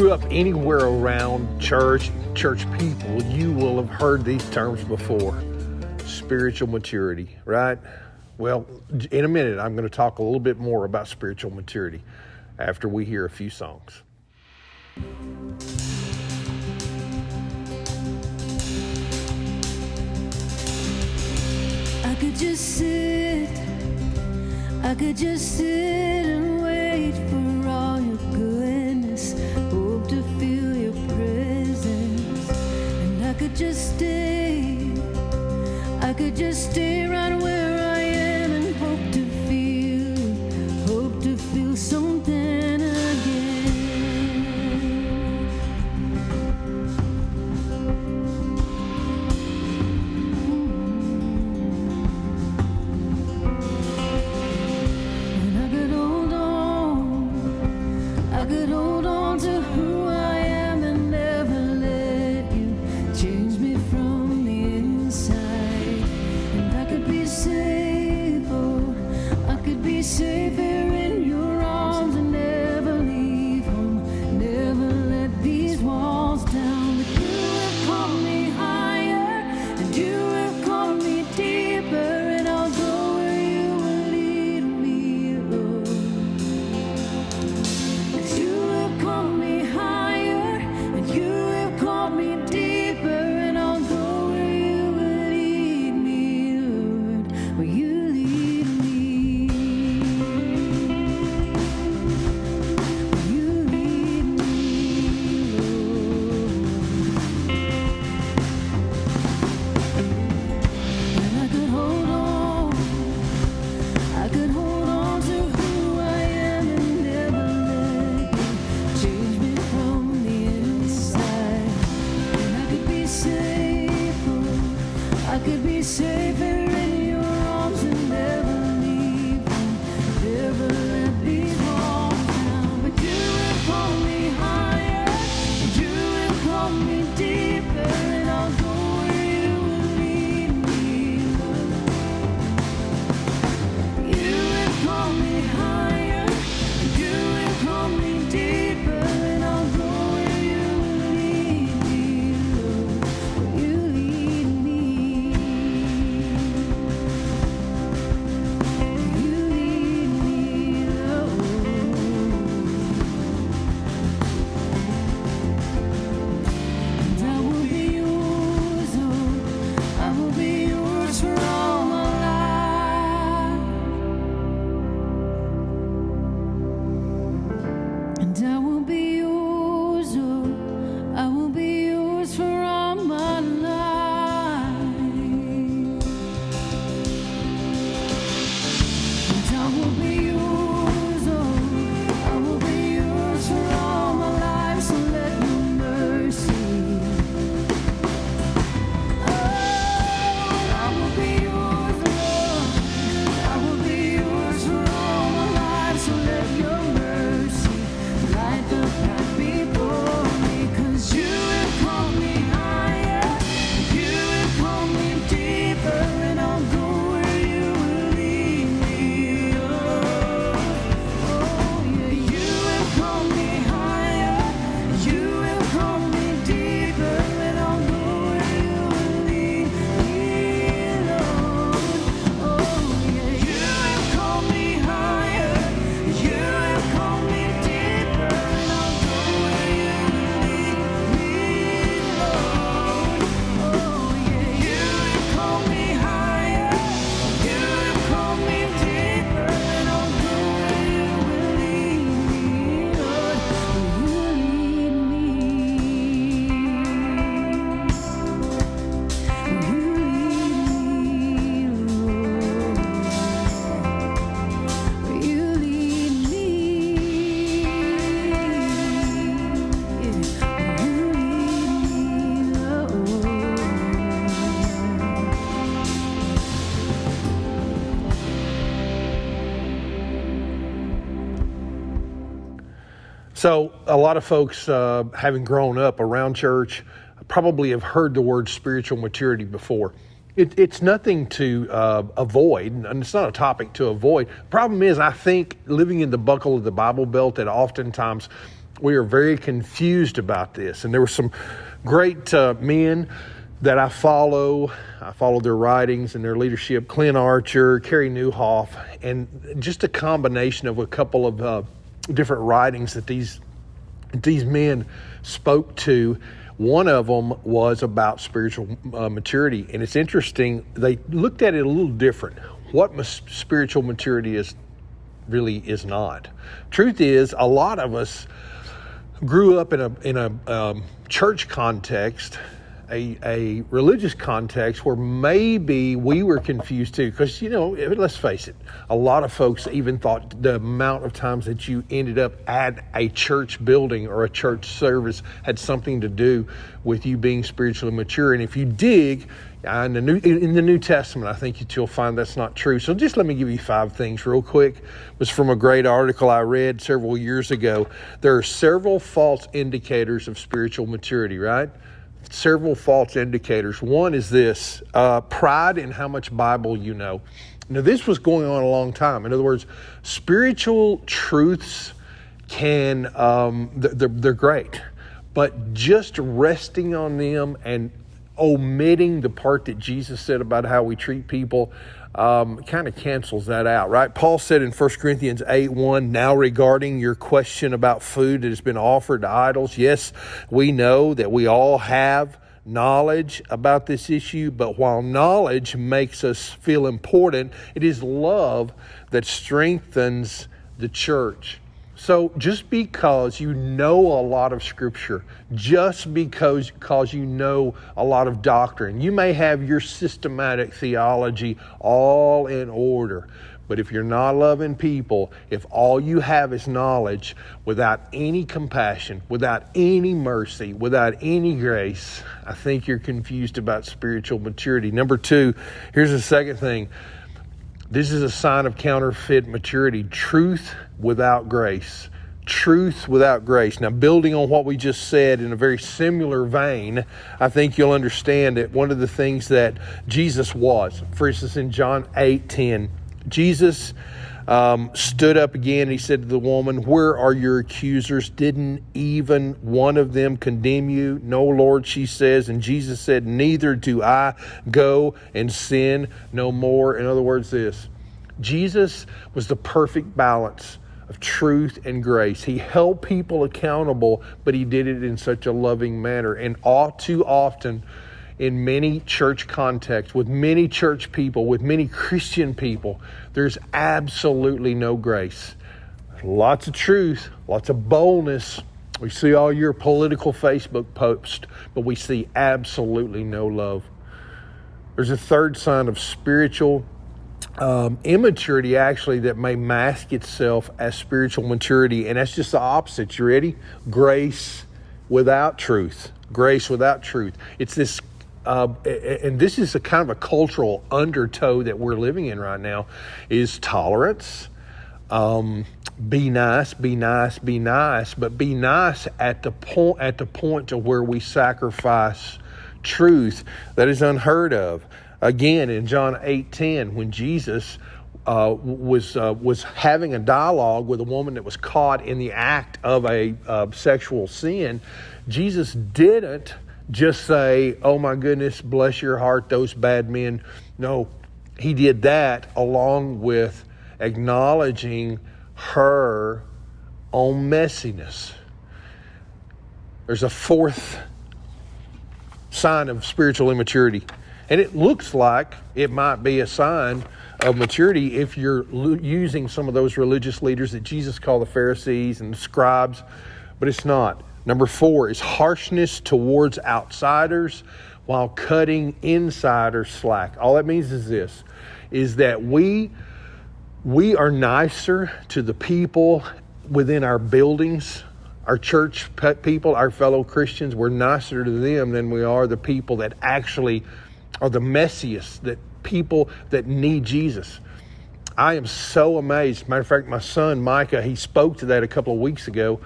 grew up anywhere around church people, you will have heard these terms before. Spiritual maturity, right? Well, in a minute, I'm going to talk a little bit more about spiritual maturity after we hear a few songs. I could just sit and wait for all your goodness, hope to feel your presence, and I could just stay right where I am and hope to feel something again. And I could hold on to who I am and never let you change me from the inside. And I could be safe, oh, I could be safer in your arms and never leave home, never let these walls down. But you have called me higher, and you have called me deeper, and I'll go where you will lead me, Lord. You have called me higher, and you have called me deeper, and I'll go where you will lead me, Lord, where you lead me. Where you lead me, Lord. And I could hold on to who I am and never let you change me from the inside. And I could be safer in your arms and never leave home, never let these walls down. But you have called me higher, and you have called me deeper, and I'll go where you will lead me, Lord. You have called me higher, and you have called me deeper, and I'll go where you will lead me, Lord, where you lead me. You lead me, Lord. And I will be yours, oh, I will be yours for all my life. And I will be yours, oh, I will be yours for all my life. And I will be yours, oh, I will be yours for all my life. So let your mercy, oh, I will be yours, Lord, I will be yours for all my life. So let your mercy light the path before me, 'cause you have called me higher, you have called me deeper, and I'll go where you will lead me. Oh, yeah, you have called me higher, you have called me deeper, and I'll go where you will lead me, Lord. Oh, yeah, you have called me higher, you have called me deeper, and I'll go where you will lead me, Lord. Oh, yeah, you have called me higher, you have called me deeper, and I'll go where you will lead me, Lord, where you lead me. Where you lead me, Lord. Where you lead me, yeah. Where you lead me, Lord. So a lot of folks, having grown up around church, probably have heard the word spiritual maturity before. It's nothing to avoid, and it's not a topic to avoid. Problem is, I think living in the buckle of the Bible Belt, that oftentimes we are very confused about this. And there were some great men that I follow. I follow their writings and their leadership. Clint Archer, Carey Nieuwhof, and just a combination of a couple of different writings that these men spoke to. One of them was about spiritual maturity. And it's interesting, they looked at it a little different. What spiritual maturity is not. Truth is, a lot of us grew up in a church context, a religious context where maybe we were confused too. Because, let's face it, a lot of folks even thought the amount of times that you ended up at a church building or a church service had something to do with you being spiritually mature. And if you dig in the New Testament, I think you'll find that's not true. So just let me give you 5 things real quick. It was from a great article I read several years ago. There are several false indicators of spiritual maturity, right? Several false indicators. One is this, pride in how much Bible you know. Now, this was going on a long time. In other words, spiritual truths they're great, but just resting on them and omitting the part that Jesus said about how we treat people kind of cancels that out, right? Paul said in 1 Corinthians 8:1, now regarding your question about food that has been offered to idols, yes, we know that we all have knowledge about this issue, but while knowledge makes us feel important, it is love that strengthens the church. So just because you know a lot of Scripture, just because you know a lot of doctrine, you may have your systematic theology all in order, but if you're not loving people, if all you have is knowledge without any compassion, without any mercy, without any grace, I think you're confused about spiritual maturity. Number 2, here's the second thing. This is a sign of counterfeit maturity. Truth without grace. Truth without grace. Now, building on what we just said in a very similar vein, I think you'll understand that one of the things that Jesus was, for instance, in John 8:10, Jesus stood up again and he said to the woman, where are your accusers? Didn't even one of them condemn you? No, Lord, she says. And Jesus said, neither do I. Go and sin no more. In other words, Jesus was the perfect balance of truth and grace. He held people accountable, but he did it in such a loving manner. And all too often, in many church contexts, with many church people, with many Christian people, there's absolutely no grace. Lots of truth, lots of boldness. We see all your political Facebook posts, but we see absolutely no love. There's a third sign of spiritual immaturity, actually, that may mask itself as spiritual maturity, and that's just the opposite. You ready? Grace without truth. Grace without truth. It's this and this is a kind of a cultural undertow that we're living in right now, is tolerance. Be nice, be nice, be nice, but be nice at the point to where we sacrifice truth. That is unheard of. Again, in John 8:10, when Jesus was having a dialogue with a woman that was caught in the act of a sexual sin, Jesus didn't just say, oh my goodness, bless your heart, those bad men. No, he did that along with acknowledging her own messiness. There's a fourth sign of spiritual immaturity. And it looks like it might be a sign of maturity if you're using some of those religious leaders that Jesus called the Pharisees and the scribes, but it's not. Number 4 is harshness towards outsiders while cutting insiders slack. All that means is this, is that we are nicer to the people within our buildings, our church people, our fellow Christians. We're nicer to them than we are the people that actually are the messiest, that people that need Jesus. I am so amazed. Matter of fact, my son Micah, he spoke to that a couple of weeks ago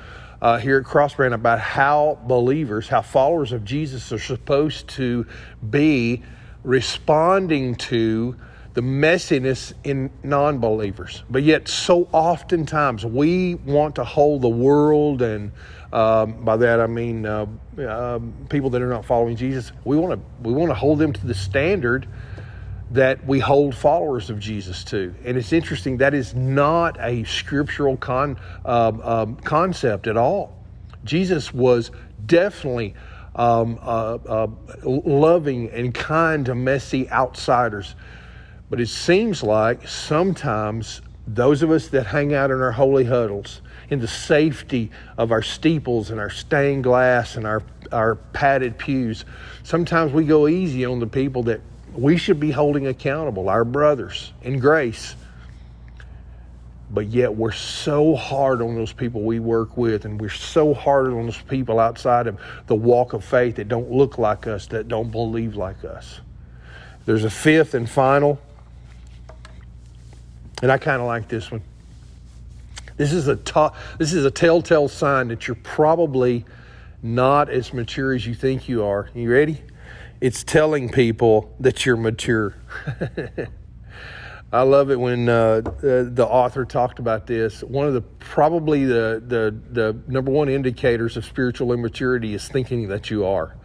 here at Crossbrand about how believers, how followers of Jesus are supposed to be responding to the messiness in non-believers. But yet so oftentimes we want to hold the world, and by that I mean people that are not following Jesus, we want to hold them to the standard that we hold followers of Jesus to. And it's interesting, that is not a scriptural concept at all. Jesus was definitely loving and kind to messy outsiders. But it seems like sometimes those of us that hang out in our holy huddles, in the safety of our steeples and our stained glass and our padded pews, sometimes we go easy on the people that we should be holding accountable, our brothers in grace. But yet we're so hard on those people we work with, and we're so hard on those people outside of the walk of faith that don't look like us, that don't believe like us. There's a fifth and final, and I kind of like this one. This is a telltale sign that you're probably not as mature as you think you are. You ready? It's telling people that you're mature. I love it when the author talked about this. One of the number one indicators of spiritual immaturity is thinking that you are.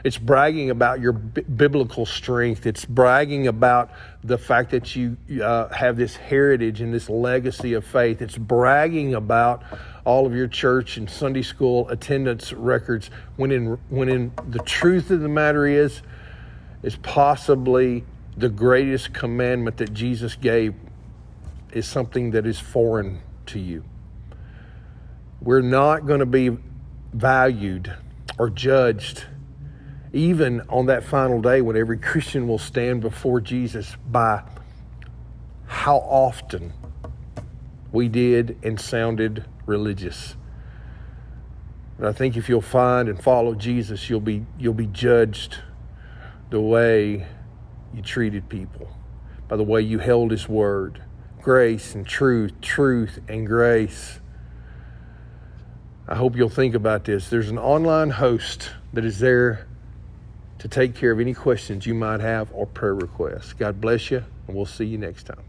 It's bragging about your biblical strength. It's bragging about the fact that you have this heritage and this legacy of faith. It's bragging about all of your church and Sunday school attendance records, when in the truth of the matter is possibly the greatest commandment that Jesus gave is something that is foreign to you. We're not going to be valued or judged even on that final day when every Christian will stand before Jesus by how often we did and sounded religious. And I think if you'll find and follow Jesus, you'll be judged the way you treated people, by the way you held His word. Grace and truth and grace. I hope you'll think about this. There's an online host that is there to take care of any questions you might have or prayer requests. God bless you, and we'll see you next time.